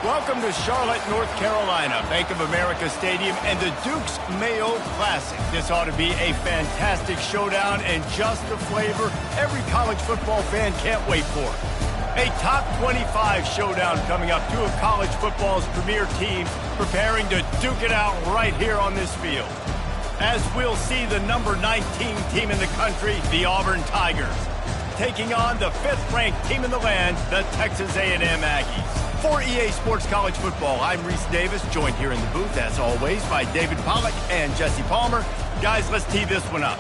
Welcome to Charlotte, North Carolina, Bank of America Stadium, and the Duke's Mayo Classic. This ought to be a fantastic showdown and just the flavor every college football fan can't wait for. A top 25 showdown coming up. Two of college football's premier teams preparing to duke it out right here on this field. As we'll see the number 19 team in the country, the Auburn Tigers, taking on the 5th-ranked team in the land, the Texas A&M Aggies. For EA Sports College Football, I'm Reese Davis, joined here in the booth, as always, by David Pollack and Jesse Palmer. Guys, let's tee this one up.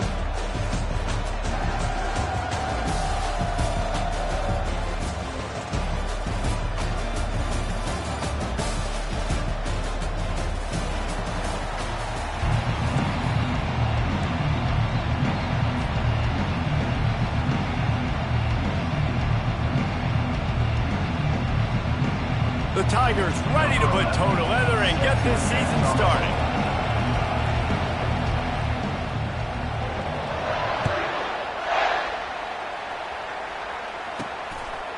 The Tigers ready to put toe to leather and get this season started.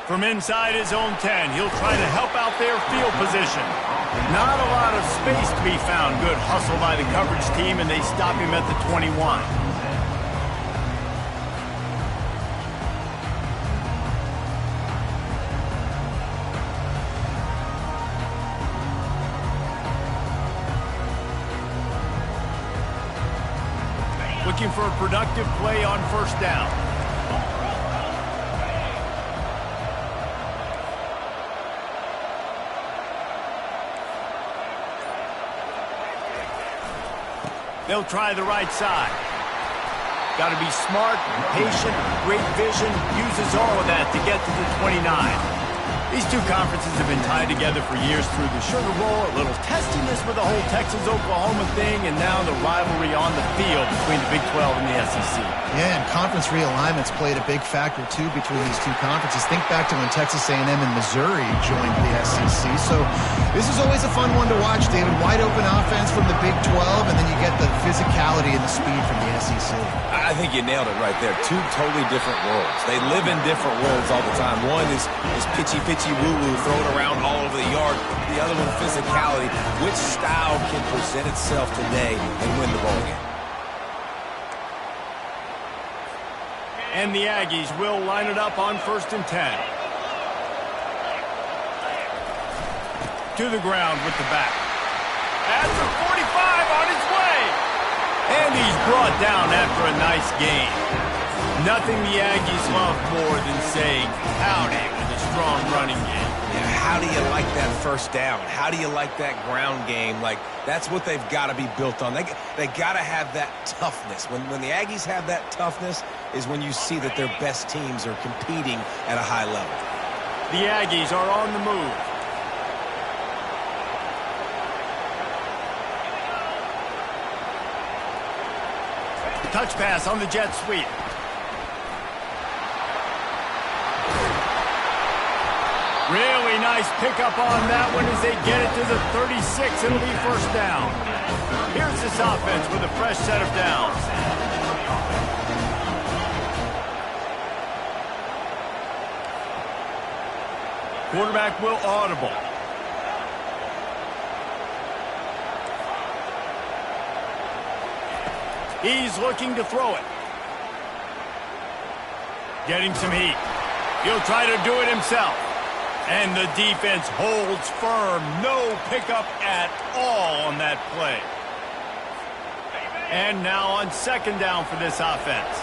From inside his own 10, he'll try to help out their field position. Not a lot of space to be found. Good hustle by the coverage team, and they stop him at the 21. Looking for a productive play on first down. They'll try the right side. Got to be smart, patient, great vision, uses all of that to get to the 29. These two conferences have been tied together for years through the Sugar Bowl, a little testiness with the whole Texas-Oklahoma thing, and now the rivalry on the field between the Big 12 and the SEC. Yeah, and conference realignments played a big factor, too, between these two conferences. Think back to when Texas A&M and Missouri joined the SEC. So this is always a fun one to watch, David. Wide-open offense from the Big 12, and then you get the physicality and the speed from the SEC. I think you nailed it right there. Two totally different worlds. They live in different worlds all the time. One is pitchy woo-woo, thrown around all over the yard. The other one, physicality. Which style can present itself today and win the ball game? And the Aggies will line it up on 1st and 10. To the ground with the back. At the 45 on his way. And he's brought down after a nice gain. Nothing the Aggies love more than saying howdy with a strong running game. Yeah, how do you like that first down? How do you like that ground game? Like, that's what they've got to be built on. They got to have that toughness. When the Aggies have that toughness is when you see that their best teams are competing at a high level. The Aggies are on the move. Touch pass on the jet sweep. Really nice pickup on that one as they get it to the 36. It'll be first down. Here's this offense with a fresh set of downs. Quarterback will audible. He's looking to throw it. Getting some heat. He'll try to do it himself. And the defense holds firm. No pickup at all on that play. And now on 2nd down for this offense.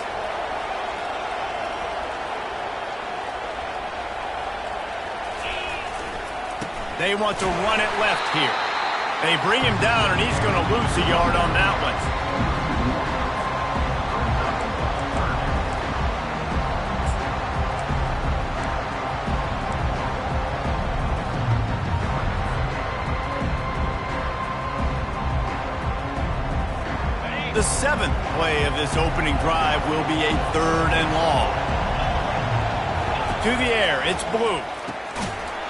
They want to run it left here. They bring him down, and he's going to lose a yard on that one. The 7th play of this opening drive will be a 3rd and long. To the air, it's Blue.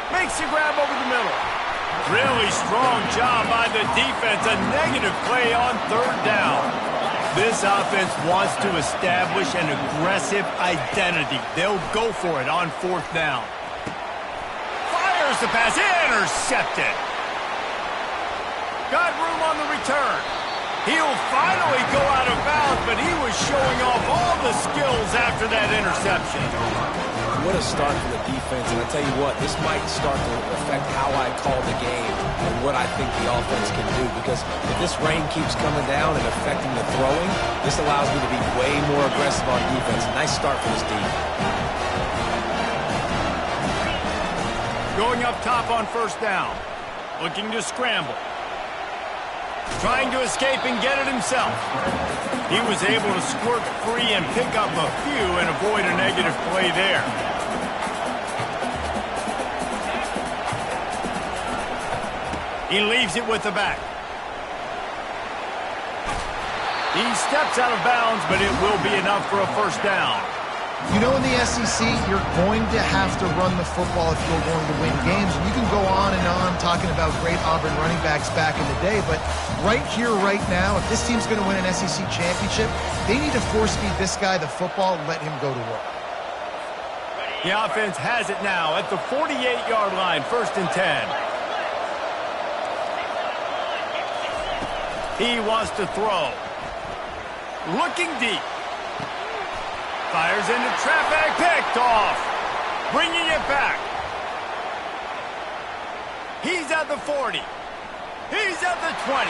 Makes the grab over the middle. Really strong job by the defense. A negative play on 3rd down. This offense wants to establish an aggressive identity. They'll go for it on 4th down. Fires Fires the pass. Intercepted. Got room on the return. He'll finally go out of bounds, but he was showing off all the skills after that interception. What a start for the defense, and I tell you what, this might start to affect how I call the game and what I think the offense can do, because if this rain keeps coming down and affecting the throwing, this allows me to be way more aggressive on defense. Nice start for this team. Going up top on first down. Looking to scramble. Trying to escape and get it himself. He was able to squirt free and pick up a few and avoid a negative play there. He leaves it with the back. He steps out of bounds, but it will be enough for a first down. You know, in the SEC, you're going to have to run the football if you're going to win games. And you can go on and on talking about great Auburn running backs back in the day, but right here, right now, if this team's going to win an SEC championship, they need to force-feed this guy the football and let him go to work. The offense has it now at the 48-yard line, 1st and 10. He wants to throw. Looking deep. Fires into traffic, picked off. Bringing it back. He's at the 40. He's at the 20.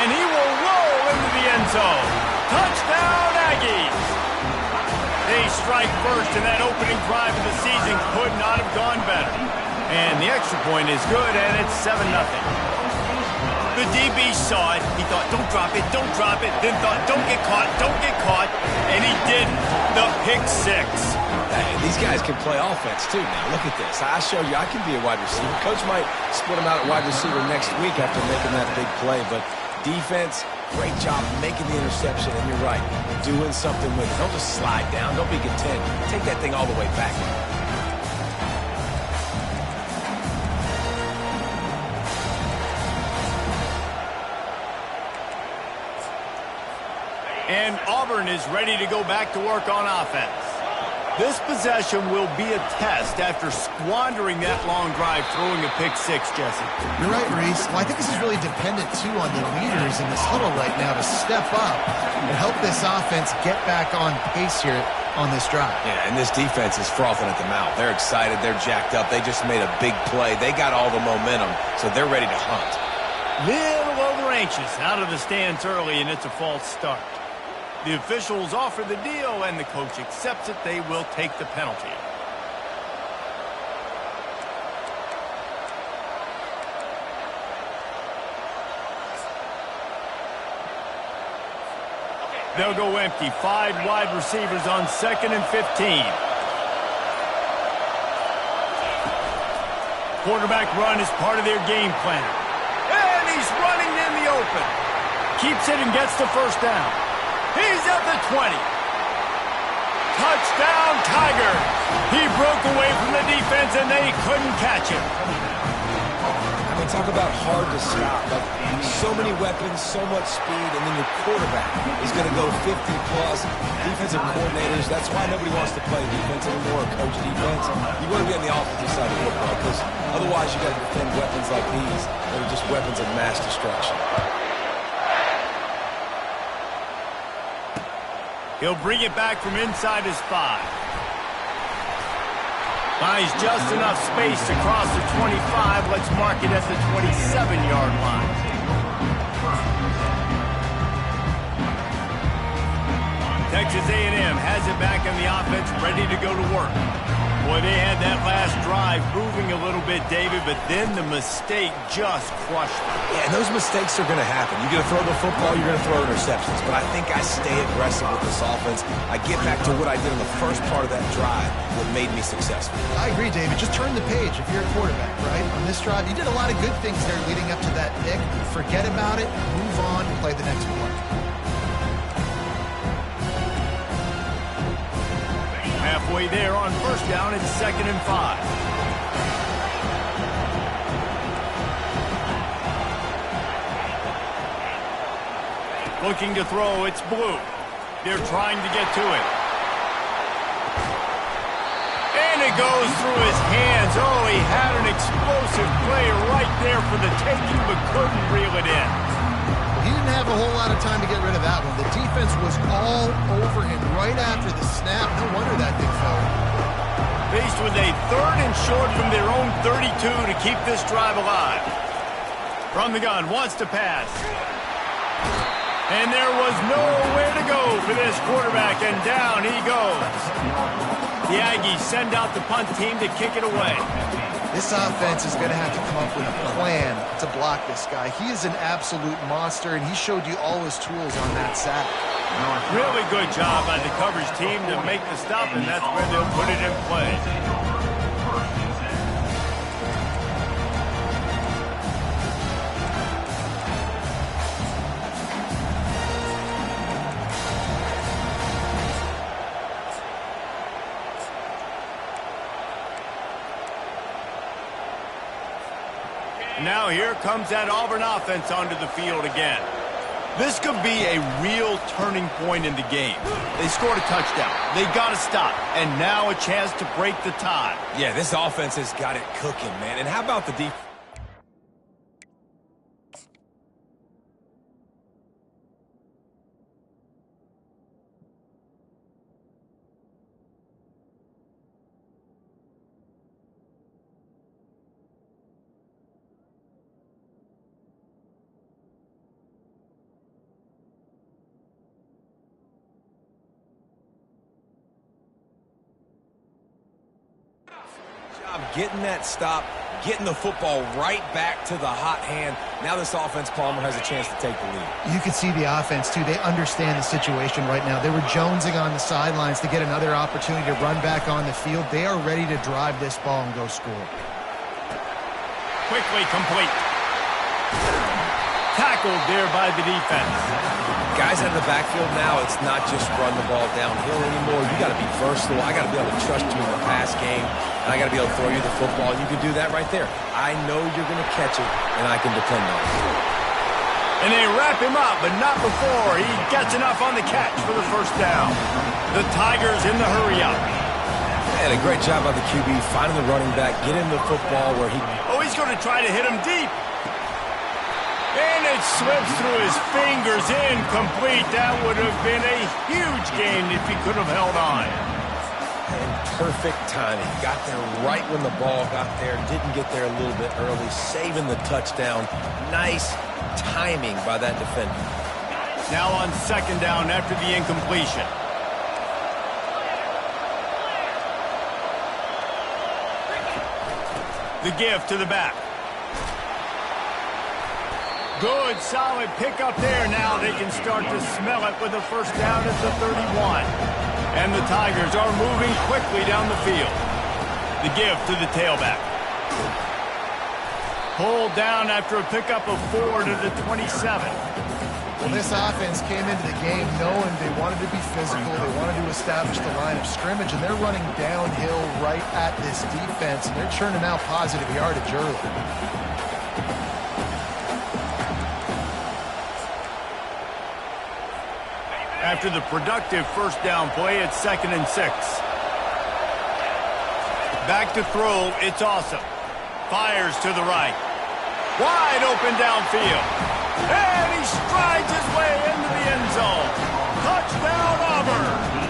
And he will roll into the end zone. Touchdown, Aggies. They strike first, and that opening drive of the season could not have gone better. And the extra point is good, and it's 7-0. The DB saw it. He thought, don't drop it, don't drop it. Then thought, don't get caught, and he didn't. The pick six. Hey, these guys can play offense, too. Now, look at this. I showed you I can be a wide receiver. Coach might split him out at wide receiver next week after making that big play. But defense, great job making the interception. And you're right, doing something with it. Don't just slide down. Don't be content. Take that thing all the way back. And Auburn is ready to go back to work on offense. This possession will be a test after squandering that long drive throwing a pick six, Jesse. You're right, Reese. Well, I think this is really dependent, too, on the leaders in this huddle right now to step up and help this offense get back on pace here on this drive. Yeah, and this defense is frothing at the mouth. They're excited. They're jacked up. They just made a big play. They got all the momentum, so they're ready to hunt. Little over anxious out of the stands early, and it's a false start. The officials offer the deal, and the coach accepts it. They will take the penalty. They'll go empty. 5 wide receivers on 2nd and 15. Quarterback run is part of their game plan. And he's running in the open. Keeps it and gets the first down. He's at the 20. Touchdown, Tiger. He broke away from the defense, and they couldn't catch him. I mean, talk about hard to stop. Like, so many weapons, so much speed, and then your quarterback is going to go 50-plus. Defensive coordinators, that's why nobody wants to play defense anymore or coach defense. You want to be on the offensive side of football, because otherwise you got to defend weapons like these that are just weapons of mass destruction. He'll bring it back from inside his 5. Buys just enough space to cross the 25. Let's mark it at the 27-yard line. Texas A&M has it back in the offense, ready to go to work. Boy, they had that last drive moving a little bit, David, but then the mistake just crushed them. Yeah, and those mistakes are going to happen. You're going to throw the football, you're going to throw interceptions. But I think I stay aggressive with this offense. I get back to what I did in the first part of that drive that made me successful. I agree, David. Just turn the page if you're a quarterback, right? On this drive, you did a lot of good things there leading up to that pick. Forget about it, move on, play the next play. Halfway there on first down, it's 2nd and 5. Looking to throw, it's Blue. They're trying to get to it. And it goes through his hands. Oh, he had an explosive play right there for the taking, but couldn't reel it in. He didn't have a whole lot of time to get rid of that one. The defense was all over him right after the snap. No wonder that thing fell. Faced with a 3rd and short from their own 32 to keep this drive alive. From the gun, wants to pass. And there was nowhere to go for this quarterback, and down he goes. The Aggies send out the punt team to kick it away. This offense is going to have to come up with a plan to block this guy. He is an absolute monster, and he showed you all his tools on that sack. Really good job by the coverage team to make the stop, and that's where they'll put it in play. Now here comes that Auburn offense onto the field again. This could be a real turning point in the game. They scored a touchdown. They got to stop. And now a chance to break the tie. Yeah, this offense has got it cooking, man. And how about the defense? Getting that stop, getting the football right back to the hot hand. Now this offense, Palmer, has a chance to take the lead. You can see the offense, too. They understand the situation right now. They were jonesing on the sidelines to get another opportunity to run back on the field. They are ready to drive this ball and go score. Quickly complete. Tackled there by the defense. Guys out of the backfield now, it's not just run the ball downhill anymore. You got to be versatile. I got to be able to trust you in the pass game, and I got to be able to throw you the football, and you can do that right there. I know you're going to catch it, and I can depend on it. And they wrap him up, but not before he gets enough on the catch for the first down. The Tigers in the hurry-up. And a great job by the QB finding the running back, getting the football where he... Oh, he's going to try to hit him deep. And it slips through his fingers, incomplete. That would have been a huge gain if he could have held on. And perfect timing. Got there right when the ball got there. Didn't get there a little bit early. Saving the touchdown. Nice timing by that defender. Now on 2nd down after the incompletion. The give to the back. Good, solid pickup there. Now they can start to smell it with a first down at the 31. And the Tigers are moving quickly down the field. The give to the tailback. Pulled down after a pickup of 4 to the 27. Well, this offense came into the game knowing they wanted to be physical. They wanted to establish the line of scrimmage, and they're running downhill right at this defense, and they're churning out positive yardage early. After the productive first down play, it's 2nd and 6. Back to throw, it's awesome. Fires to the right. Wide open downfield. And he strides his way into the end zone. Touchdown, Auburn.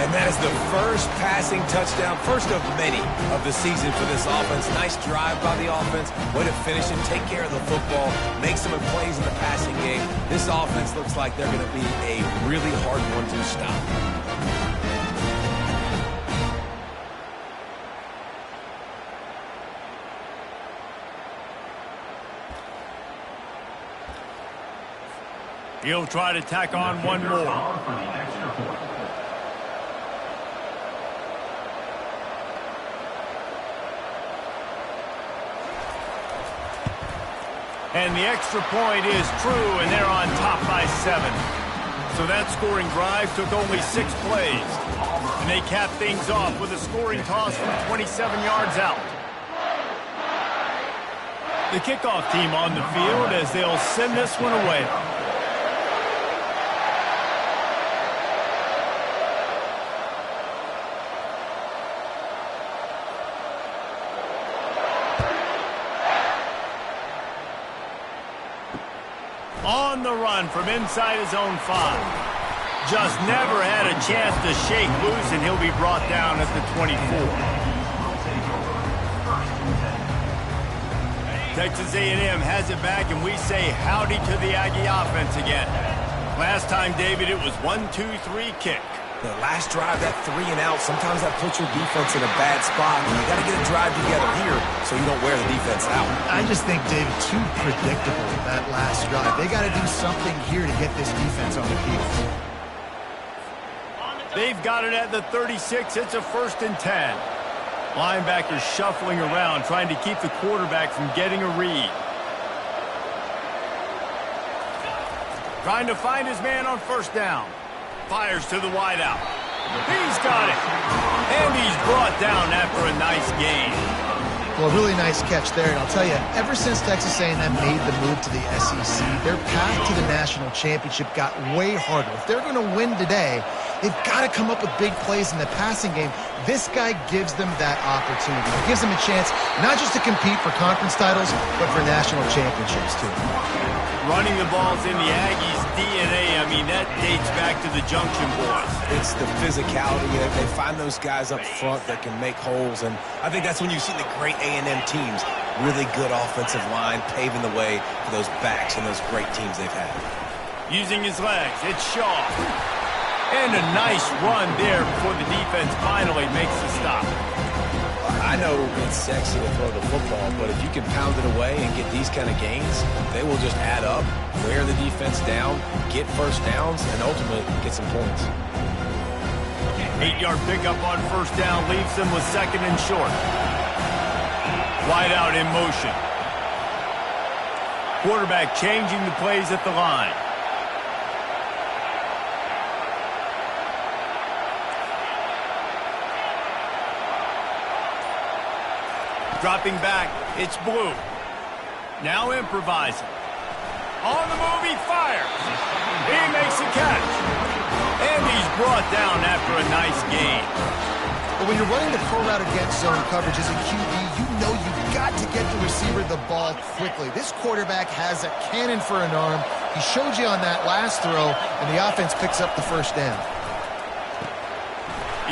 And that is the first passing touchdown, first of many of the season for this offense. Nice drive by the offense. Way to finish and take care of the football. Make some plays in the passing game. This offense looks like they're going to be a really hard one to stop. He'll try to tack on one more. And the extra point is true, and they're on top by 7. So that scoring drive took only 6 plays. And they capped things off with a scoring toss from 27 yards out. The kickoff team on the field as they'll send this one away. on the run from inside his own 5. Just never had a chance to shake loose, and he'll be brought down at the 24. Texas A&M has it back, and we say howdy to the Aggie offense again. Last time, David, it was 1-2-3 kick. The last drive, that 3 and out, sometimes that puts your defense in a bad spot, and you got to get a drive together here so you don't wear the defense out. I just think, David, too predictable, that last drive. They got to do something here to get this defense on the field. They've got it at the 36. It's a 1st and 10. Linebackers shuffling around, trying to keep the quarterback from getting a read. Trying to find his man on 1st down. Fires to the wideout. He's got it. And he's brought down after a nice gain. Well, a really nice catch there. And I'll tell you, ever since Texas A&M made the move to the SEC, their path to the national championship got way harder. If they're going to win today, they've got to come up with big plays in the passing game. This guy gives them that opportunity. It gives them a chance not just to compete for conference titles, but for national championships, too. Running the ball's in the Aggies' DNA. I mean, that dates back to the Junction Boys. It's the physicality. They find those guys up front that can make holes, and I think that's when you see the great A&M teams. Really good offensive line, paving the way for those backs and those great teams they've had. Using his legs, it's Shaw. And a nice run there before the defense finally makes the stop. I know it's sexy to throw the football, but if you can pound it away and get these kind of gains, they will just add up, wear the defense down, get 1st downs, and ultimately get some points. 8-yard pickup on 1st down leaves them with 2nd and short. Wide out in motion. Quarterback changing the plays at the line. Dropping back, it's Blue. Now improvising. On the move, he fires. He makes a catch. And he's brought down after a nice gain. But when you're running the full route against zone coverage as a QB, you know you've got to get the receiver the ball quickly. This quarterback has a cannon for an arm. He showed you on that last throw, and the offense picks up the 1st down.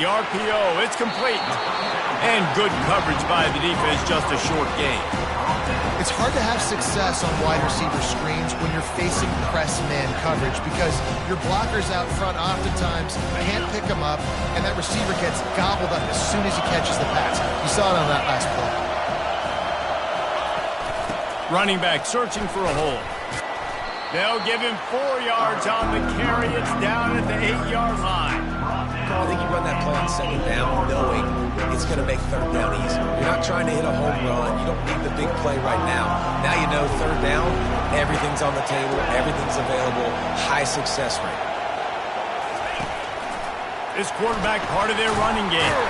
The RPO, it's complete. And good coverage by the defense, just a short gain. It's hard to have success on wide receiver screens when you're facing press man coverage because your blockers out front oftentimes can't pick them up, and that receiver gets gobbled up as soon as he catches the pass. You saw it on that last play. Running back searching for a hole. They'll give him 4 yards on the carry. It's down at the 8-yard line. I think you run that play on 2nd down knowing it's going to make 3rd down easy. You're not trying to hit a home run. You don't need the big play right now. Now you know 3rd down, everything's on the table, everything's available, high success rate. This quarterback part of their running game.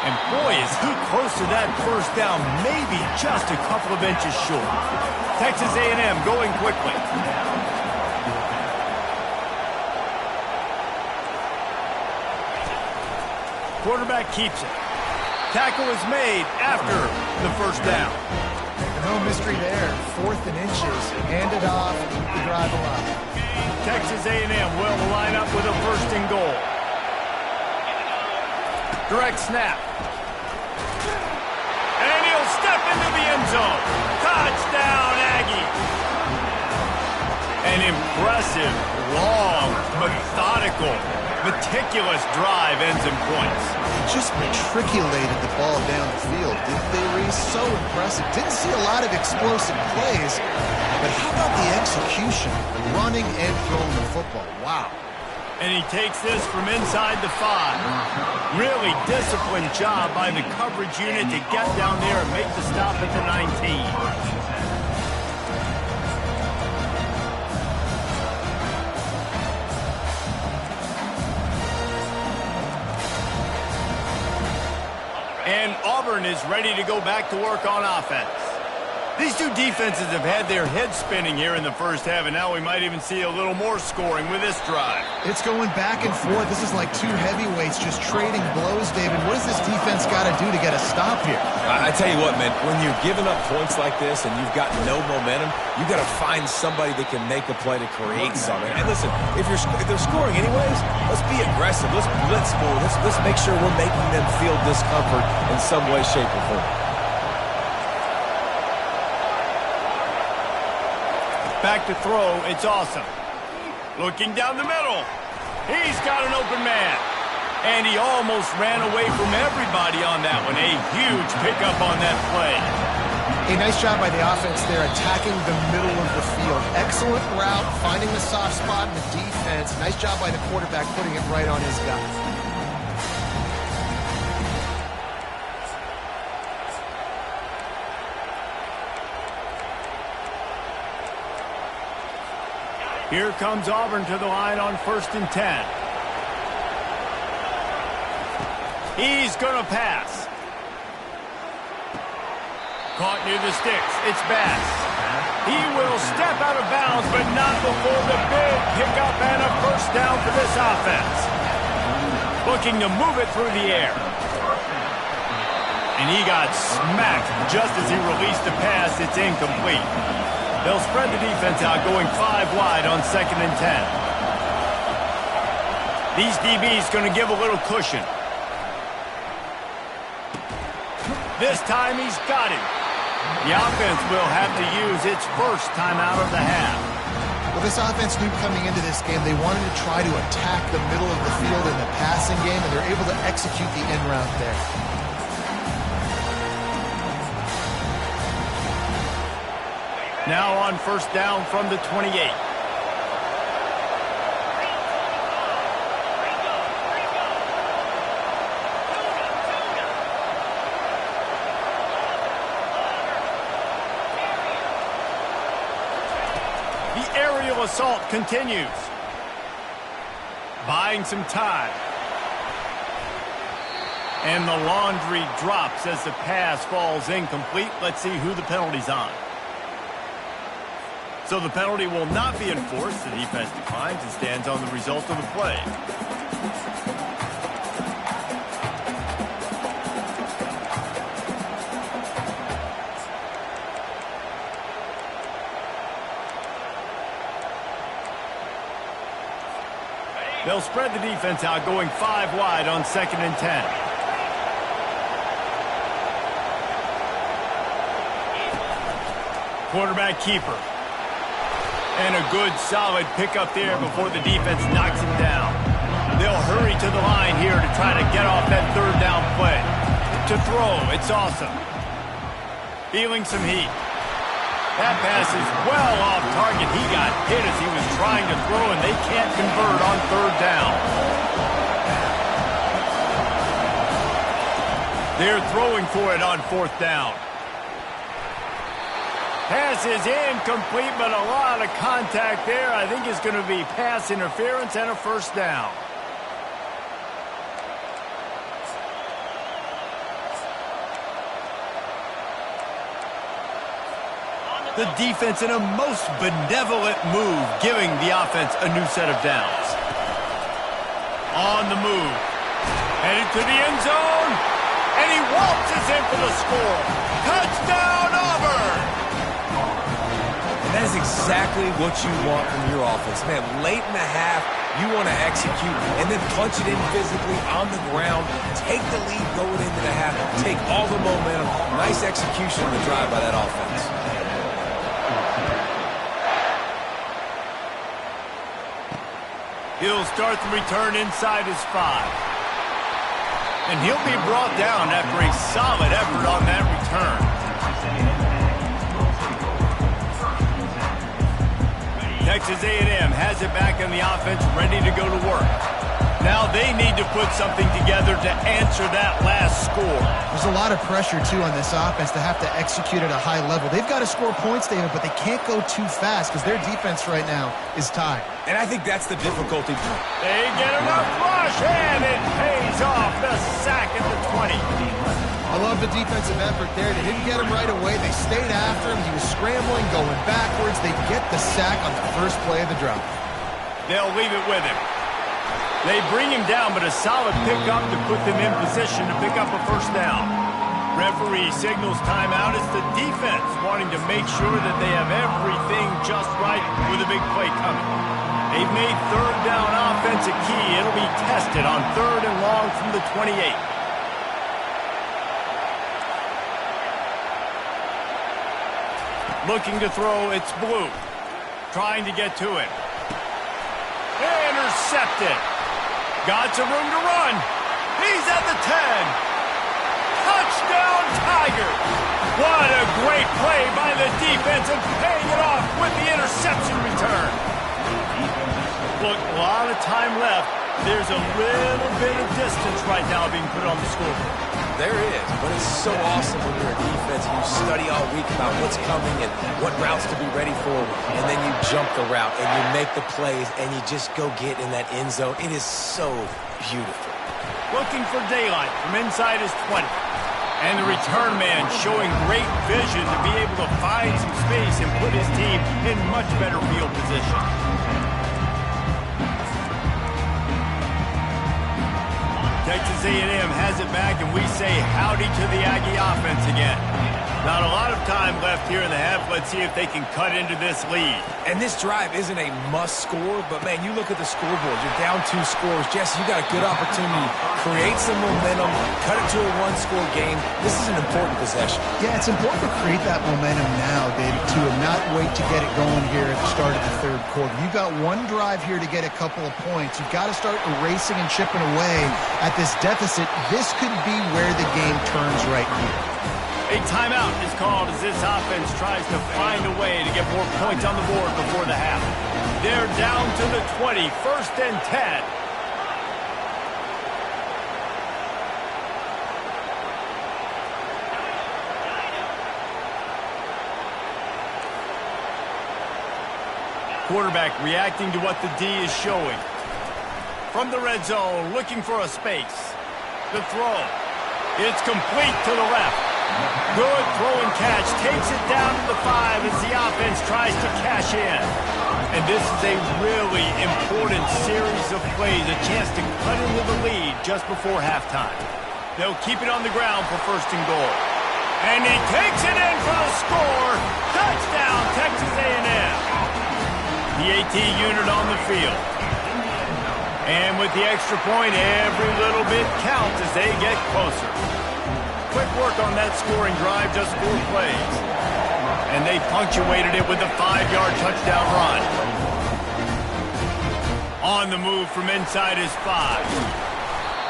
And boy, is he close to that 1st down, maybe just a couple of inches short. Texas A&M going quickly. Quarterback keeps it. Tackle is made after the 1st down. No mystery there. 4th and inches. Hand it off. Keep the drive alive. Texas A&M will line up with a 1st and goal. Direct snap. And he'll step into the end zone. Touchdown, Aggies. An impressive, long, methodical, meticulous drive ends in points. Just matriculated the ball down the field, didn't they, Reese? So impressive. Didn't see a lot of explosive plays, but how about the execution? Running and throwing the football. Wow. And he takes this from inside the 5. Really disciplined job by the coverage unit to get down there and make the stop at the 19. And Auburn is ready to go back to work on offense. These two defenses have had their heads spinning here in the first half, and now we might even see a little more scoring with this drive. It's going back and forth. This is like two heavyweights just trading blows, David. What does this defense got to do to get a stop here? I tell you what, man, when you're giving up points like this and you've got no momentum, you got to find somebody that can make a play to create something. And listen, if they're scoring anyways, let's be aggressive. Let's blitz more. Let's make sure we're making them feel discomfort in some way, shape, or form. Back to throw, it's awesome. Looking down the middle. He's got an open man. And he almost ran away from everybody on that one. A huge pickup on that play. A nice job by the offense there, attacking the middle of the field. Excellent route, finding the soft spot in the defense. Nice job by the quarterback putting it right on his guy. Here comes Auburn to the line on 1st and 10. He's going to pass. Caught near the sticks. It's Bass. He will step out of bounds, but not before the big pickup and a first down for this offense. Looking to move it through the air. And he got smacked just as he released the pass. It's incomplete. They'll spread the defense out, going 5 wide on 2nd and 10. These DBs going to give a little cushion. This time he's got him. The offense will have to use its first time out of the half. Well, this offense knew coming into this game they wanted to try to attack the middle of the field in the passing game, and they're able to execute the in route there. Now on 1st down from the 28. The aerial assault continues. Buying some time. And the laundry drops as the pass falls incomplete. Let's see who the penalty's on. So the penalty will not be enforced. The defense declines and stands on the result of the play. They'll spread the defense out, going 5 wide on 2nd and 10. Quarterback keeper. And a good, solid pickup there before the defense knocks him down. They'll hurry to the line here to try to get off that 3rd down play. To throw, it's awesome. Feeling some heat. That pass is well off target. He got hit as he was trying to throw, and they can't convert on 3rd down. They're throwing for it on 4th down. Pass is incomplete, but a lot of contact there. I think it's going to be pass interference and a 1st down. The defense in a most benevolent move, giving the offense a new set of downs. On the move. Headed to the end zone. And he waltzes in for the score. Touchdown, Auburn! That is exactly what you want from your offense. Man, late in the half, you want to execute and then punch it in physically on the ground, take the lead going into the half, take all the momentum. Nice execution on the drive by that offense. He'll start the return inside his 5. And he'll be brought down after a solid effort on that return. Texas A&M has it back in the offense, ready to go to work. Now they need to put something together to answer that last score. There's a lot of pressure, too, on this offense to have to execute at a high level. They've got to score points, David, but they can't go too fast because their defense right now is tied. And I think that's the difficulty. They get enough rush, and it pays off. The sack at the 20. I love the defensive effort there. They didn't get him right away. They stayed after him. He was scrambling, going backwards. They get the sack on the first play of the drive. They'll leave it with him. They bring him down, but a solid pickup to put them in position to pick up a first down. Referee signals timeout. It's the defense wanting to make sure that they have everything just right with a big play coming. They've made third down offense a key. It'll be tested on 3rd and long from the 28. Looking to throw, it's Blue. Trying to get to him. Intercepted. Got some room to run. He's at the 10. Touchdown, Tigers. What a great play by the defense and paying it off with the interception return. Look, a lot of time left. There's a little bit of distance right now being put on the scoreboard. There is, but it's so awesome when you're a defense and you study all week about what's coming and what routes to be ready for, and then you jump the route and you make the plays and you just go get in that end zone. It is so beautiful. Looking for daylight from inside his 20. And the return man showing great vision to be able to find some space and put his team in much better field position. Texas A&M has it back, and we say howdy to the Aggie offense again. Not a lot of time left here in the half. Let's see if they can cut into this lead. And this drive isn't a must score, but, man, you look at the scoreboard. You're down 2 scores. Jesse, you got a good opportunity. Create some momentum. Cut it to a 1-score game. This is an important possession. Yeah, it's important to create that momentum now, David, too, and not wait to get it going here at the start of the 3rd quarter. You've got one drive here to get a couple of points. You've got to start erasing and chipping away at this deficit. This could be where the game turns right here. A timeout is called as this offense tries to find a way to get more points on the board before the half. They're down to the 20, 1st and 10. Quarterback reacting to what the D is showing. From the red zone, looking for a space. The throw. It's complete to the left. Good throw and catch. Takes it down to the 5 as the offense tries to cash in. And this is a really important series of plays. A chance to cut into the lead just before halftime. They'll keep it on the ground for 1st and goal. And he takes it in for the score. Touchdown, Texas A&M. The AT unit on the field. And with the extra point, every little bit counts as they get closer. Quick work on that scoring drive, just 4 plays. And they punctuated it with a 5-yard touchdown run. On the move from inside his 5.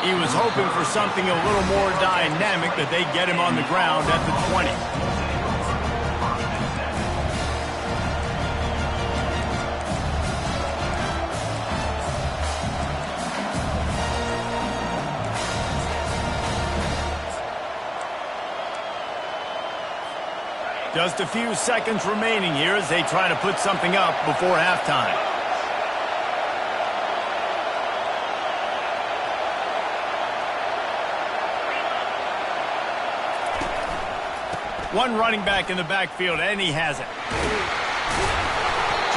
He was hoping for something a little more dynamic, but they get him on the ground at the 20. Just a few seconds remaining here as they try to put something up before halftime. One running back in the backfield, and he has it.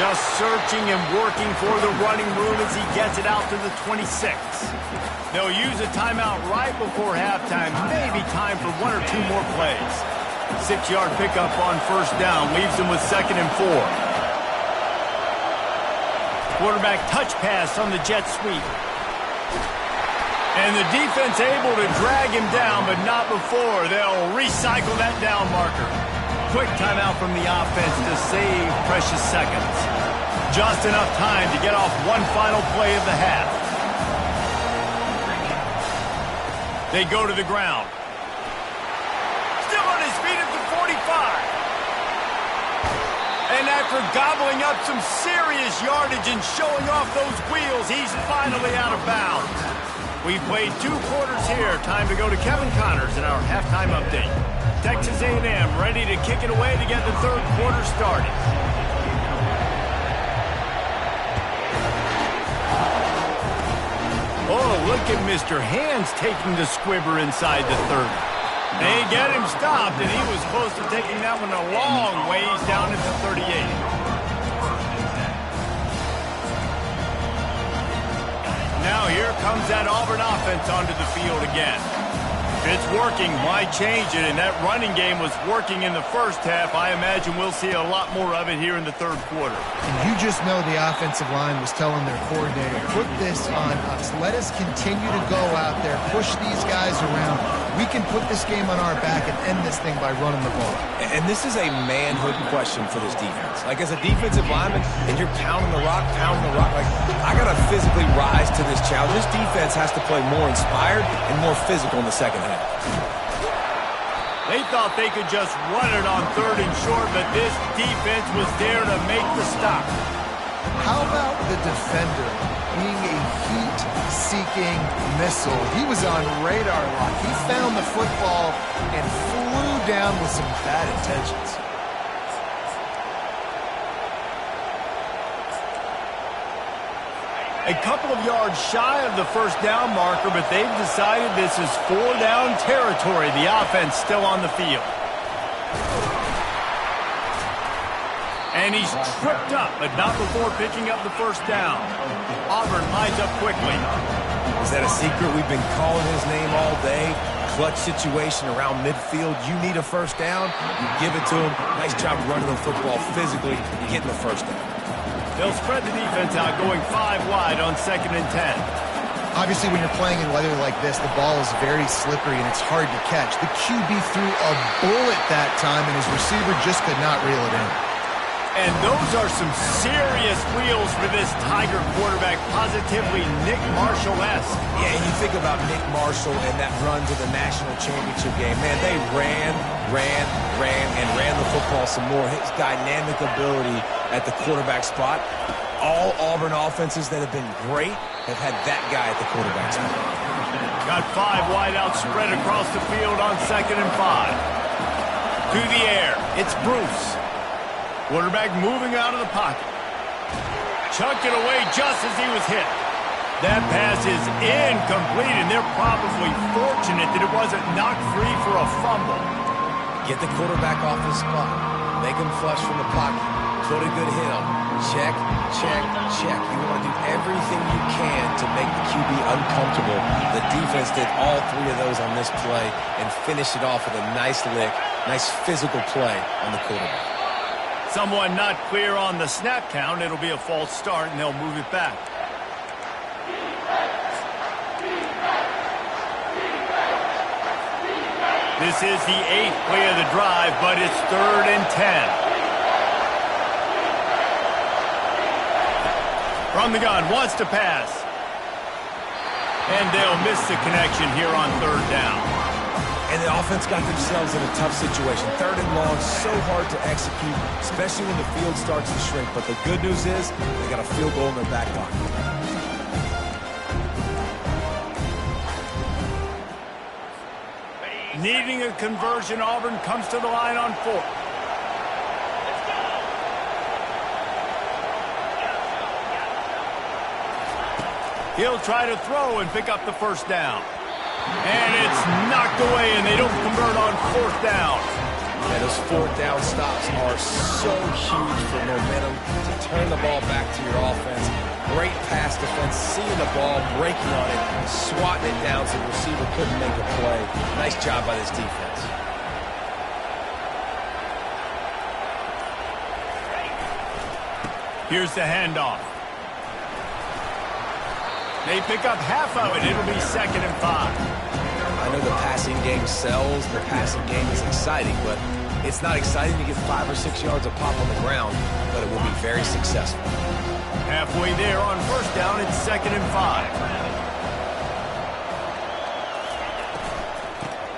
Just searching and working for the running room as he gets it out to the 26. They'll use a timeout right before halftime. Maybe time for 1 or 2 more plays. 6-yard pickup on 1st down leaves them with 2nd and 4. Quarterback touch pass on the jet sweep. And the defense able to drag him down, but not before. They'll recycle that down marker. Quick timeout from the offense to save precious seconds. Just enough time to get off one final play of the half. They go to the ground. And after gobbling up some serious yardage and showing off those wheels, he's finally out of bounds. We've played 2 quarters here. Time to go to Kevin Connors in our halftime update. Texas A&M ready to kick it away to get the 3rd quarter started. Oh, look at Mr. Hands taking the squibber inside the 30. They get him stopped, and he was close to taking that one a long ways down into 38. Now here comes that Auburn offense onto the field again. If it's working, why change it? And that running game was working in the first half. I imagine we'll see a lot more of it here in the third quarter. And you just know the offensive line was telling their coordinator, put this on us. Let us continue to go out there, push these guys around. We can put this game on our back and end this thing by running the ball. And this is a manhood question for this defense. Like, as a defensive lineman, and you're pounding the rock, like, I got to physically rise to this challenge. This defense has to play more inspired and more physical in the second half. They thought they could just run it on 3rd and short, but this defense was there to make the stop. How about the defender being a heat-seeking missile? He was on radar lock. He found the football and flew down with some bad intentions. A couple of yards shy of the first down marker, but they've decided this is 4-down territory. The offense still on the field. And he's tripped up, but not before picking up the first down. Auburn lines up quickly. Is that a secret? We've been calling his name all day. Clutch situation around midfield. You need a first down, you give it to him. Nice job running the football physically, getting the first down. They'll spread the defense out, going 5 wide on 2nd and 10. Obviously, when you're playing in weather like this, the ball is very slippery and it's hard to catch. The QB threw a bullet that time, and his receiver just could not reel it in. And those are some serious wheels for this Tiger quarterback, positively Nick Marshall-esque. Yeah, and you think about Nick Marshall and that run to the national championship game. Man, they ran the football some more. His dynamic ability at the quarterback spot. All Auburn offenses that have been great have had that guy at the quarterback spot. Got 5 wide out spread across the field on 2nd and 5. To the air, it's Bruce. Quarterback moving out of the pocket. Chucked it away just as he was hit. That pass is incomplete, and they're probably fortunate that it wasn't knocked free for a fumble. Get the quarterback off his spot. Make him flush from the pocket. Put a good hit on him. Check, check, check. You want to do everything you can to make the QB uncomfortable. The defense did all 3 of those on this play and finished it off with a nice lick, nice physical play on the quarterback. Someone not clear on the snap count. It'll be a false start, and they'll move it back. This is the 8th play of the drive, but it's 3rd and 10. From the gun, wants to pass. And they'll miss the connection here on 3rd down. And the offense got themselves in a tough situation. 3rd and long, so hard to execute, especially when the field starts to shrink. But the good news is they got a field goal in their back pocket. Needing a conversion, Auburn comes to the line on 4th. He'll try to throw and pick up the first down. And it's knocked away, and they don't convert on 4th down. Yeah, those 4th down stops are so huge for momentum to turn the ball back to your offense. Great pass defense, seeing the ball, breaking on it, swatting it down so the receiver couldn't make a play. Nice job by this defense. Here's the handoff. They pick up half of it. It'll be 2nd and 5. I know the passing game sells. The passing game is exciting, but it's not exciting to get 5 or 6 yards of pop on the ground, but it will be very successful. Halfway there on 1st down, it's 2nd and 5.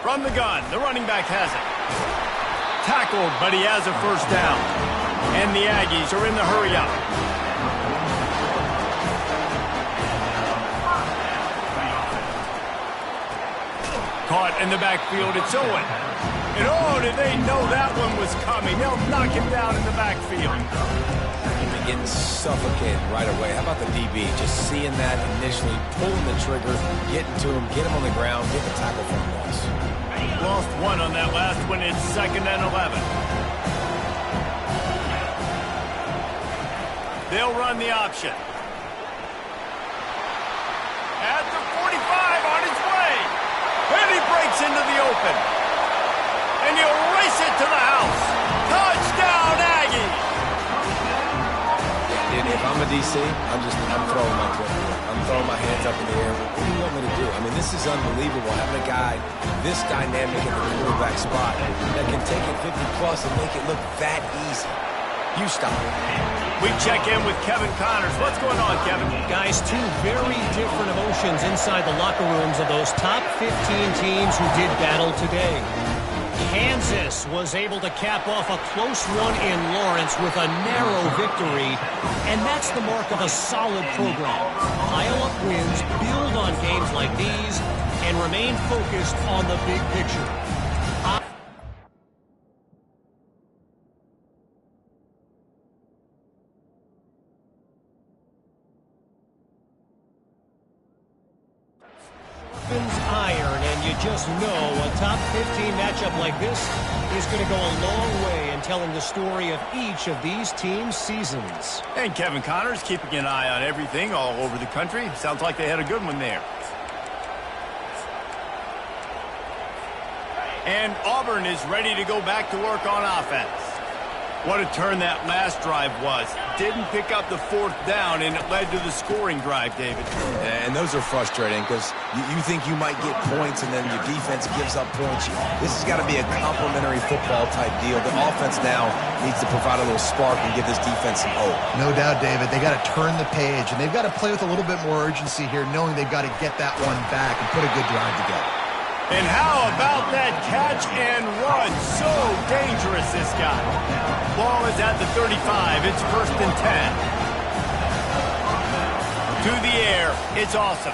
From the gun, the running back has it. Tackled, but he has a 1st down. And the Aggies are in the hurry-up. Caught in the backfield, it's Owen. And oh, did they know that one was coming? They'll knock him down in the backfield. Getting suffocated right away. How about the DB? Just seeing that initially, pulling the trigger, getting to him, get him on the ground, get the tackle for a loss. Lost one on that last one. It's 2nd and 11. They'll run the option. At the 45, on his way. And he breaks into the open. And he'll race it to the house. Touchdown, Aggie! And if I'm a DC, I'm throwing my foot. I'm throwing my hands up in the air. What do you want me to do? I mean, this is unbelievable. Having a guy this dynamic at the quarterback spot that can take it 50-plus and make it look that easy. You stop it. We check in with Kevin Connors. What's going on, Kevin? Guys, two very different emotions inside the locker rooms of those top 15 teams who did battle today. Kansas was able to cap off a close one in Lawrence with a narrow victory, and that's the mark of a solid program. Pile up wins, build on games like these, and remain focused on the big picture. Iron, and you just know a top 15 matchup like this is going to go a long way in telling the story of each of these teams' seasons. And Kevin Connors keeping an eye on everything all over the country. Sounds like they had a good one there. And Auburn is ready to go back to work on offense. What a turn that last drive was. Didn't pick up the 4th down, and it led to the scoring drive, David. And those are frustrating because you think you might get points and then your defense gives up points. This has got to be a complementary football type deal. The offense now needs to provide a little spark and give this defense some hope. No doubt, David. They got to turn the page, and they've got to play with a little bit more urgency here, knowing they've got to get that one back and put a good drive together. And how about that catch and run? So dangerous, this guy. Ball is at the 35. It's 1st and 10. To the air. It's awesome.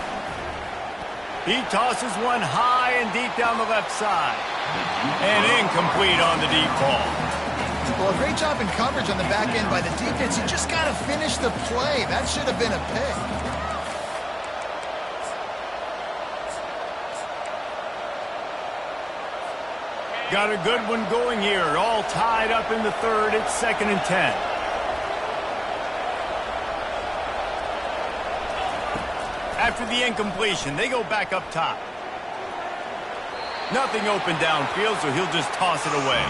He tosses one high and deep down the left side. And incomplete on the deep ball. Well, a great job in coverage on the back end by the defense. You just got to finish the play. That should have been a pick. Got a good one going here. All tied up in the 3rd. It's 2nd and 10. After the incompletion, they go back up top. Nothing open downfield, so he'll just toss it away.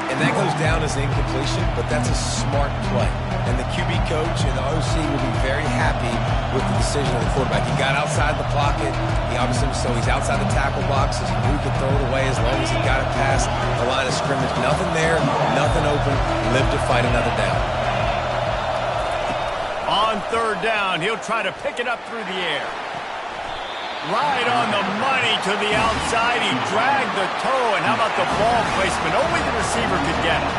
And that goes down as incompletion, but that's a smart play. And the QB coach and the OC will be very happy with the decision of the quarterback. He got outside the pocket. He obviously, so he's outside the tackle boxes. He knew he could throw it away as long as he got it past the line of scrimmage. Nothing there, nothing open. Live to fight another down. On 3rd down, he'll try to pick it up through the air. Right on the money to the outside. He dragged the toe, and how about the ball placement? Only the receiver could get it.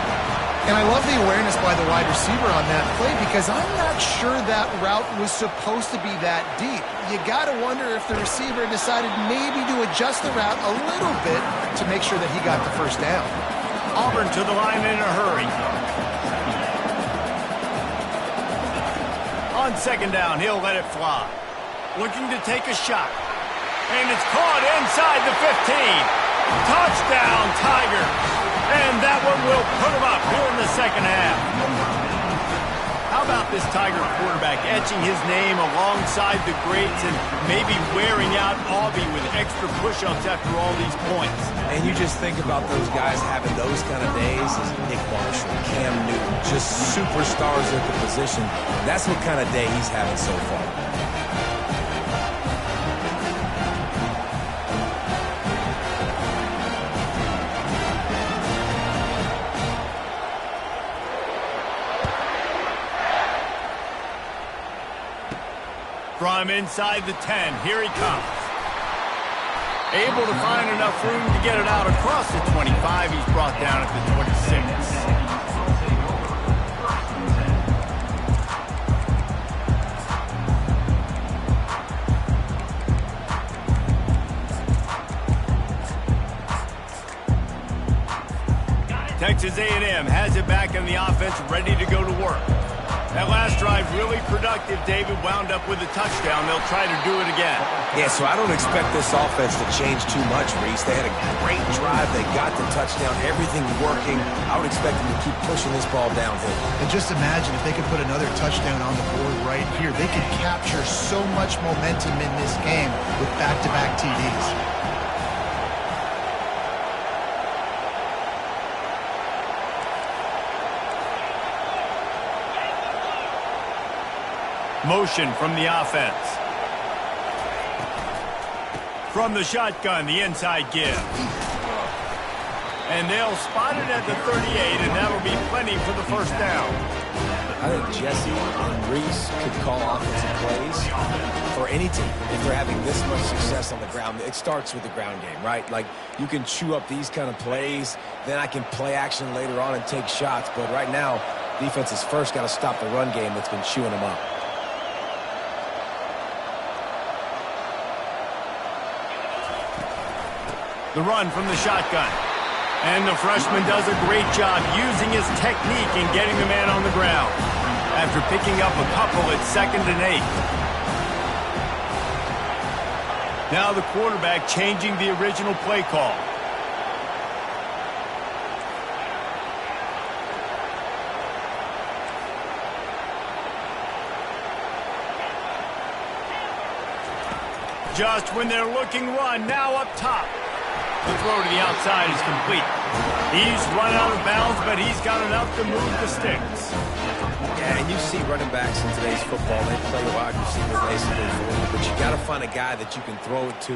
And I love the awareness by the wide receiver on that play because I'm not sure that route was supposed to be that deep. You got to wonder if the receiver decided maybe to adjust the route a little bit to make sure that he got the 1st down. Auburn to the line in a hurry. On 2nd down, he'll let it fly. Looking to take a shot. And it's caught inside the 15. Touchdown, Tigers. And that one will put them up here in the 2nd half. How about this Tiger quarterback etching his name alongside the greats and maybe wearing out Aubie with extra push-ups after all these points? And you just think about those guys having those kind of days as Nick Marshall, Cam Newton, just superstars at the position. That's what kind of day he's having so far. From inside the 10, here he comes. Able to find enough room to get it out across the 25. He's brought down at the 26. Texas A&M has it back in the offense, ready to go to work. That last drive really productive. David wound up with a touchdown. They'll try to do it again. Yeah, so I don't expect this offense to change too much, Reese. They had a great drive. They got the touchdown. Everything working. I would expect them to keep pushing this ball downhill. And just imagine if they could put another touchdown on the board right here. They could capture so much momentum in this game with back-to-back TDs. Motion from the offense. From the shotgun, the inside give. And they'll spot it at the 38, and that'll be plenty for the first down. I think Jesse and Reese could call offensive plays for any team if they're having this much success on the ground. It starts with the ground game, right? Like, you can chew up these kind of plays, then I can play action later on and take shots. But right now, defense has first got to stop the run game that's been chewing them up. The run from the shotgun. And the freshman does a great job using his technique and getting the man on the ground. After picking up a couple, it's 2nd and 8. Now the quarterback changing the original play call. Just when they're looking run, now up top. The throw to the outside is complete. He's run out of bounds, but he's got enough to move the sticks. Yeah, and you see running backs in today's football, they play wide receiver basically for you, but you got to find a guy that you can throw it to,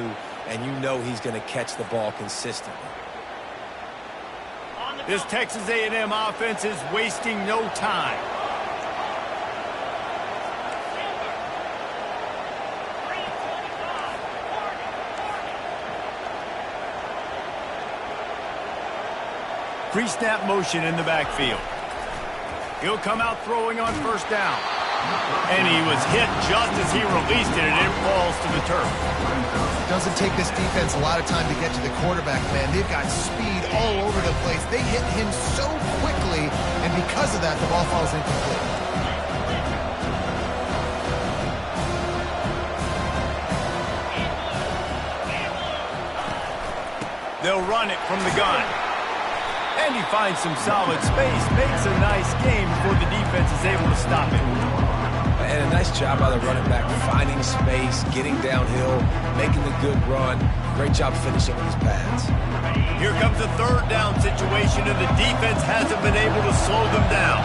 and you know he's going to catch the ball consistently. This Texas A&M offense is wasting no time. Pre-snap motion in the backfield. He'll come out throwing on first down. And he was hit just as he released it, and it falls to the turf. Doesn't take this defense a lot of time to get to the quarterback, man. They've got speed all over the place. They hit him so quickly, and because of that, the ball falls incomplete. They'll run it from the gun. And he finds some solid space, makes a nice game before the defense is able to stop it. And a nice job by the running back, finding space, getting downhill, making the good run. Great job finishing with his pads. Here comes a 3rd down situation, and the defense hasn't been able to slow them down.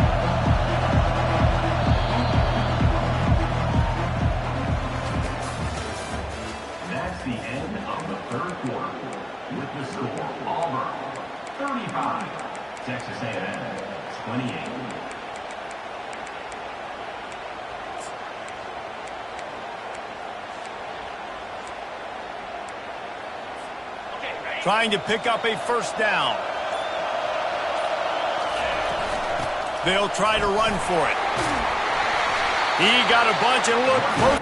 That's the end of the 3rd quarter. With the score, Auburn 35, Texas A&M 28. Trying to pick up a first down. They'll try to run for it. He got a bunch and looked close.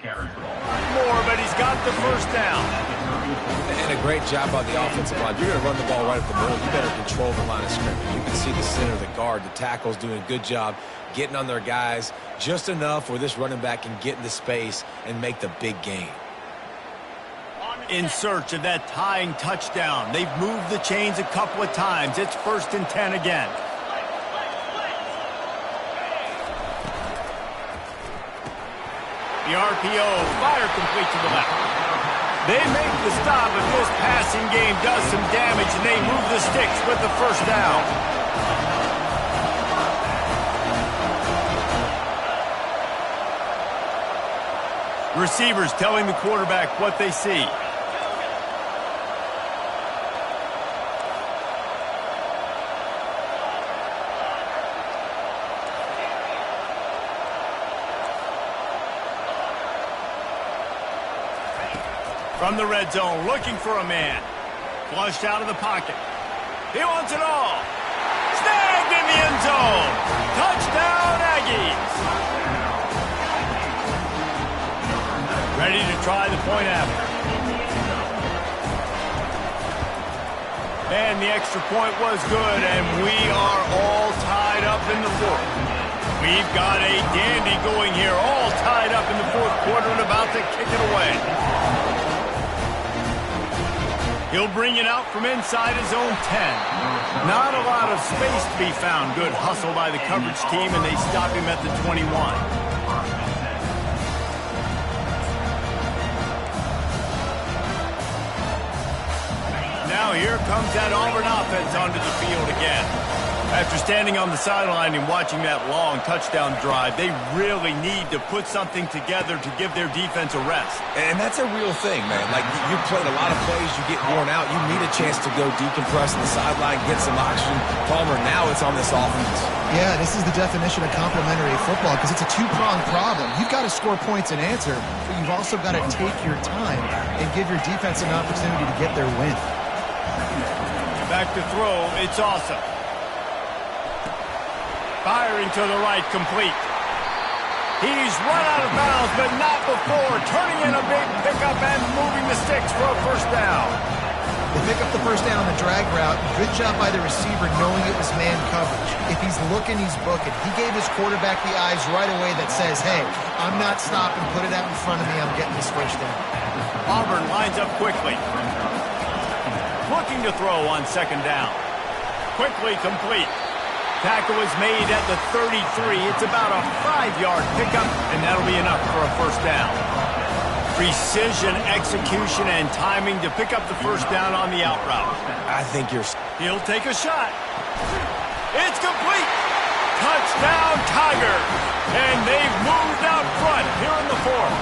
More, but he's got the first down. And a great job by the offensive line. You're going to run the ball right up the middle. You better control the line of scrimmage. You can see the center of the guard. The tackle's doing a good job getting on their guys just enough where this running back can get into space and make the big gain. In search of that tying touchdown. They've moved the chains a couple of times. It's 1st and 10 again. The RPO, fire complete to the left. They make the stop, but this passing game does some damage, and they move the sticks with the first down. Receivers telling the quarterback what they see. From the red zone, looking for a man. Flushed out of the pocket. He wants it all. Snagged in the end zone. Touchdown, Aggies. Ready to try the point after. And the extra point was good, and we are all tied up in the fourth. We've got a dandy going here, all tied up in the fourth quarter and about to kick it away. He'll bring it out from inside his own 10. Not a lot of space to be found. Good hustle by the coverage team, and they stop him at the 21. Now here comes that Auburn offense onto the field again. After standing on the sideline and watching that long touchdown drive, they really need to put something together to give their defense a rest. And that's a real thing, man. Like, you played a lot of plays, you get worn out, you need a chance to go decompress on the sideline, get some oxygen. Palmer, now it's on this offense. Yeah, this is the definition of complementary football because it's a two-pronged problem. You've got to score points and answer, but you've also got to take your time and give your defense an opportunity to get their win. Back to throw, it's awesome. Firing to the right, complete. He's run out of bounds, but not before turning in a big pickup and moving the sticks for a first down. They pick up the first down on the drag route. Good job by the receiver knowing it was man coverage. If he's looking, he's booking. He gave his quarterback the eyes right away that says, hey, I'm not stopping. Put it out in front of me. I'm getting this first down. Auburn lines up quickly. Looking to throw on second down. Quickly complete. Tackle is made at the 33. It's about a 5-yard pickup, and that'll be enough for a first down. Precision, execution, and timing to pick up the first down on the out route. I think He'll take a shot. It's complete. Touchdown, Tigers. And they've moved out front here in the fourth.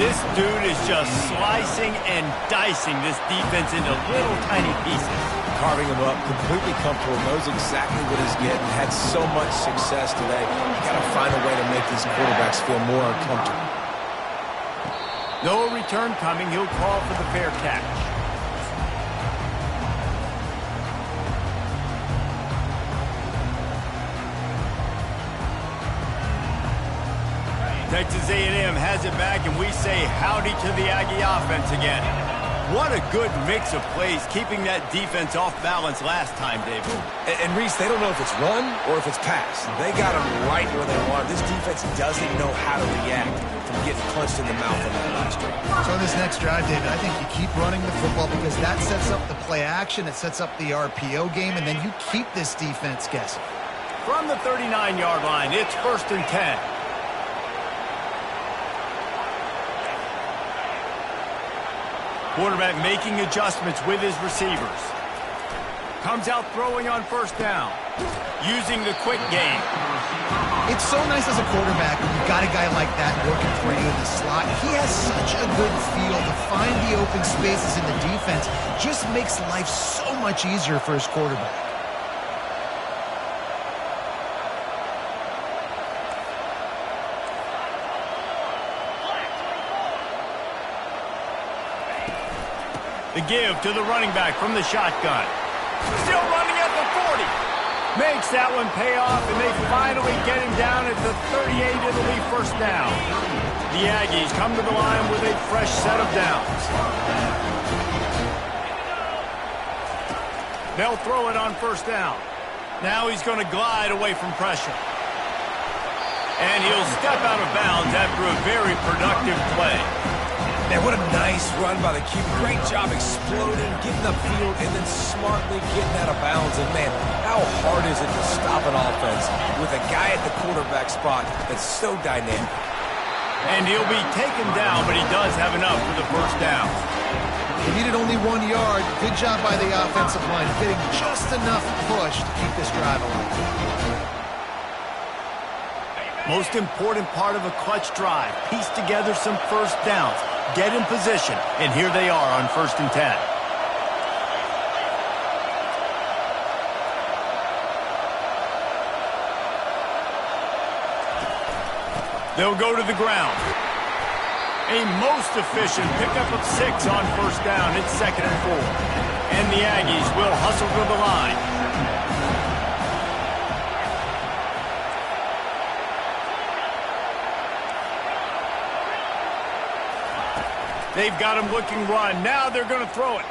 This dude is just slicing and dicing this defense into little tiny pieces. Carving him up, completely comfortable, knows exactly what he's getting, had so much success today. You got to find a way to make these quarterbacks feel more uncomfortable. No return coming. He'll call for the fair catch. Texas A&M has it back, and we say howdy to the Aggie offense again. What a good mix of plays, keeping that defense off balance last time, David. And Reese, they don't know if it's run or if it's pass. They got them right where they want. This defense doesn't know how to react from getting punched in the mouth on that last drive. So on this next drive, David, I think you keep running the football because that sets up the play action, it sets up the RPO game, and then you keep this defense guessing. From the 39-yard line, it's 1st and 10. Quarterback making adjustments with his receivers. Comes out throwing on first down. Using the quick game. It's so nice as a quarterback when you've got a guy like that working for you in the slot. He has such a good feel to find the open spaces in the defense. Just makes life so much easier for his quarterback. The give to the running back from the shotgun. Still running at the 40. Makes that one pay off, and they finally get him down at the 38. It'll be first down. The Aggies come to the line with a fresh set of downs. They'll throw it on first down. Now he's going to glide away from pressure. And he'll step out of bounds after a very productive play. Man, what a nice run by the QB. Great job exploding, getting upfield, and then smartly getting out of bounds. And, man, how hard is it to stop an offense with a guy at the quarterback spot that's so dynamic? And he'll be taken down, but he does have enough for the first down. He needed only 1 yard. Good job by the offensive line, getting just enough push to keep this drive alive. Most important part of a clutch drive. Piece together some first downs. Get in position. And here they are on 1st and 10. They'll go to the ground. A most efficient pickup of 6 on 1st down. It's 2nd and 4. And the Aggies will hustle to the line. They've got him looking run. Now they're going to throw it.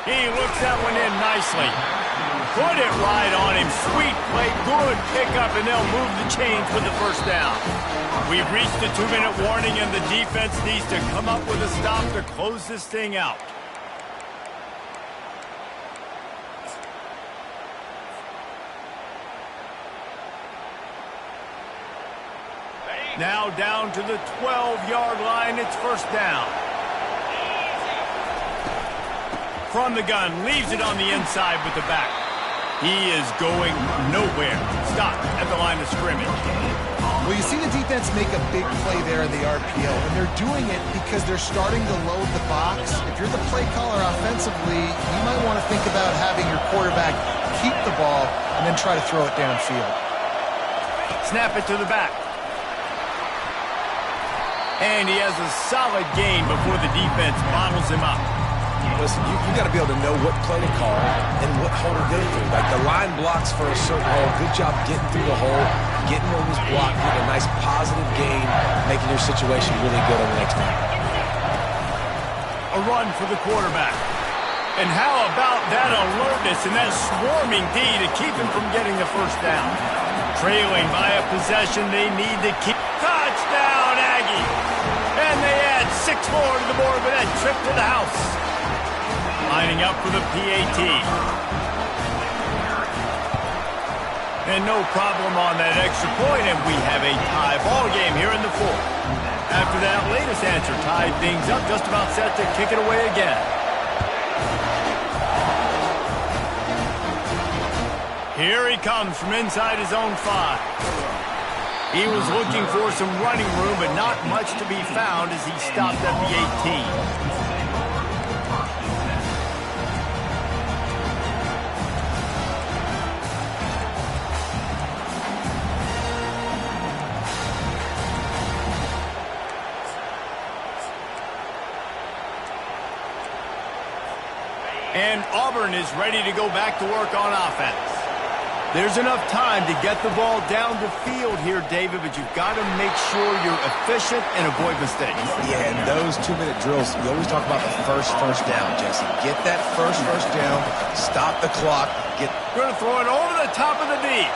He looks that one in nicely. Put it right on him. Sweet play. Good pickup, and they'll move the chains with the 1st down. We've reached the 2-minute warning, and the defense needs to come up with a stop to close this thing out. Now down to the 12-yard line. It's 1st down. From the gun, leaves it on the inside with the back. He is going nowhere. Stop at the line of scrimmage. Well, you see the defense make a big play there in the RPO, and they're doing it because they're starting to load the box. If you're the play caller offensively, you might want to think about having your quarterback keep the ball and then try to throw it downfield. Snap it to the back. And he has a solid gain before the defense bottles him up. Listen, you got to be able to know what play to call and what hole to go through. Like the line blocks for a certain hole. Good job getting through the hole, getting what was blocked, getting a nice positive gain, making your situation really good on the next time. A run for the quarterback. And how about that alertness and that swarming D to keep him from getting the 1st down? Trailing by a possession they need to keep. Touchdown, Aggie! And they add 6 more to the board with that trip to the house. Lining up for the PAT. And no problem on that extra point, and we have a tie ball game here in the 4th. After that latest answer tied things up, just about set to kick it away again. Here he comes from inside his own 5. He was looking for some running room, but not much to be found as he stopped at the 18. And Auburn is ready to go back to work on offense. There's enough time to get the ball down the field here, David, but you've got to make sure you're efficient and avoid mistakes. Yeah, and those 2-minute drills, we always talk about the first down, Jesse. Get that first down, stop the clock. Going to throw it over the top of the deep.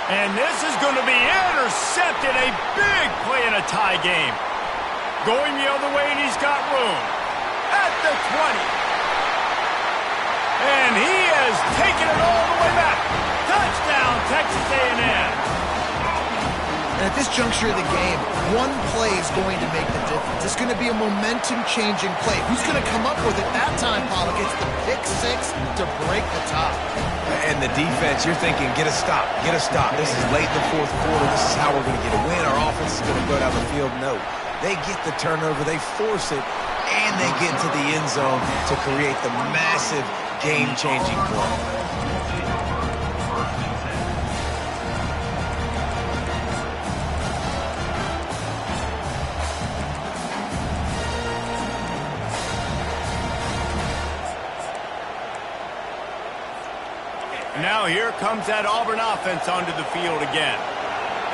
And this is going to be intercepted. A big play in a tie game. Going the other way, and he's got room. At the 20. And he has taken it all the way back. Touchdown, Texas A&M. And at this juncture of the game, one play is going to make the difference. It's going to be a momentum-changing play. Who's going to come up with it that time, Pollock? It's the pick 6 to break the top. And the defense, you're thinking, get a stop, get a stop. This is late in the 4th quarter. This is how we're going to get a win. Our offense is going to go down the field. No. They get the turnover, they force it, and they get to the end zone to create the massive game-changing play. Now here comes that Auburn offense onto the field again.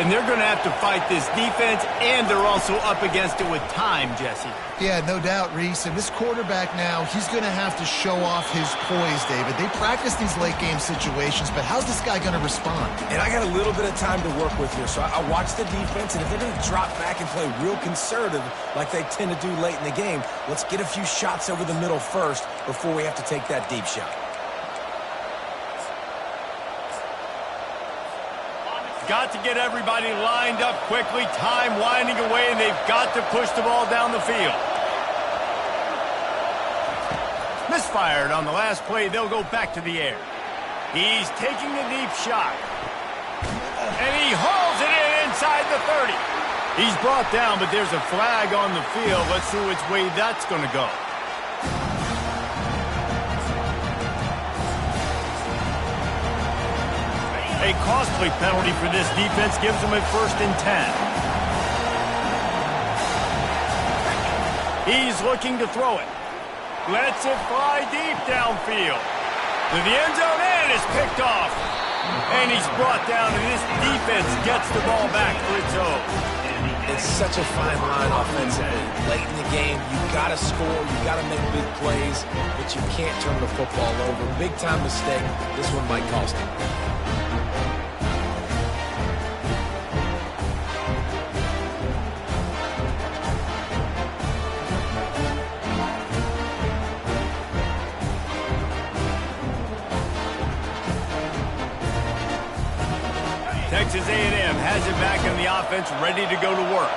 And they're going to have to fight this defense, and they're also up against it with time, Jesse. Yeah, no doubt, Reese. And this quarterback now, he's going to have to show off his poise, David. They practice these late-game situations, but how's this guy going to respond? And I got a little bit of time to work with here, so I watch the defense, and if they're going to drop back and play real conservative like they tend to do late in the game, let's get a few shots over the middle first before we have to take that deep shot. Got to get everybody lined up quickly. Time winding away, and they've got to push the ball down the field. Misfired on the last play. They'll go back to the air. He's taking the deep shot. And he hauls it inside the 30. He's brought down, but there's a flag on the field. Let's see which way that's going to go. A costly penalty for this defense gives them a 1st and 10. He's looking to throw it. Lets it fly deep downfield. To the end zone, and it's picked off. And he's brought down, and this defense gets the ball back for its own. It's such a fine line offensively. Late in the game, you got to score, you got to make big plays, but you can't turn the football over. Big-time mistake. This one might cost him. Texas A&M has it back in the offense, ready to go to work.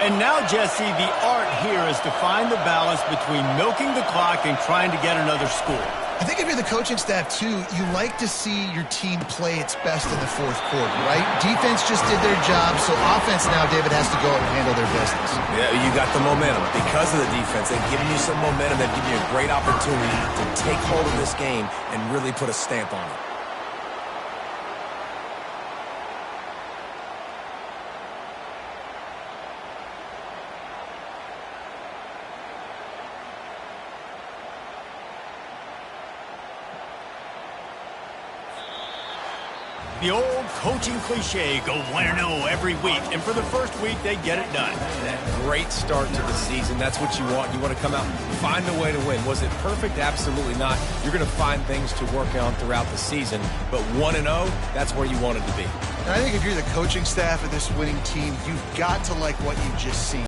And now, Jesse, the art here is to find the balance between milking the clock and trying to get another score. I think if you're the coaching staff, too, you like to see your team play its best in the 4th quarter, right? Defense just did their job, so offense now, David, has to go and handle their business. Yeah, you got the momentum. Because of the defense, they've given you some momentum. They've given you a great opportunity to take hold of this game and really put a stamp on it. The old coaching cliche, go 1-0 every week. And for the first week, they get it done. That great start to the season. That's what you want. You want to come out and find a way to win. Was it perfect? Absolutely not. You're going to find things to work on throughout the season. But 1-0, that's where you wanted to be. And I think if you're the coaching staff of this winning team, you've got to like what you've just seen.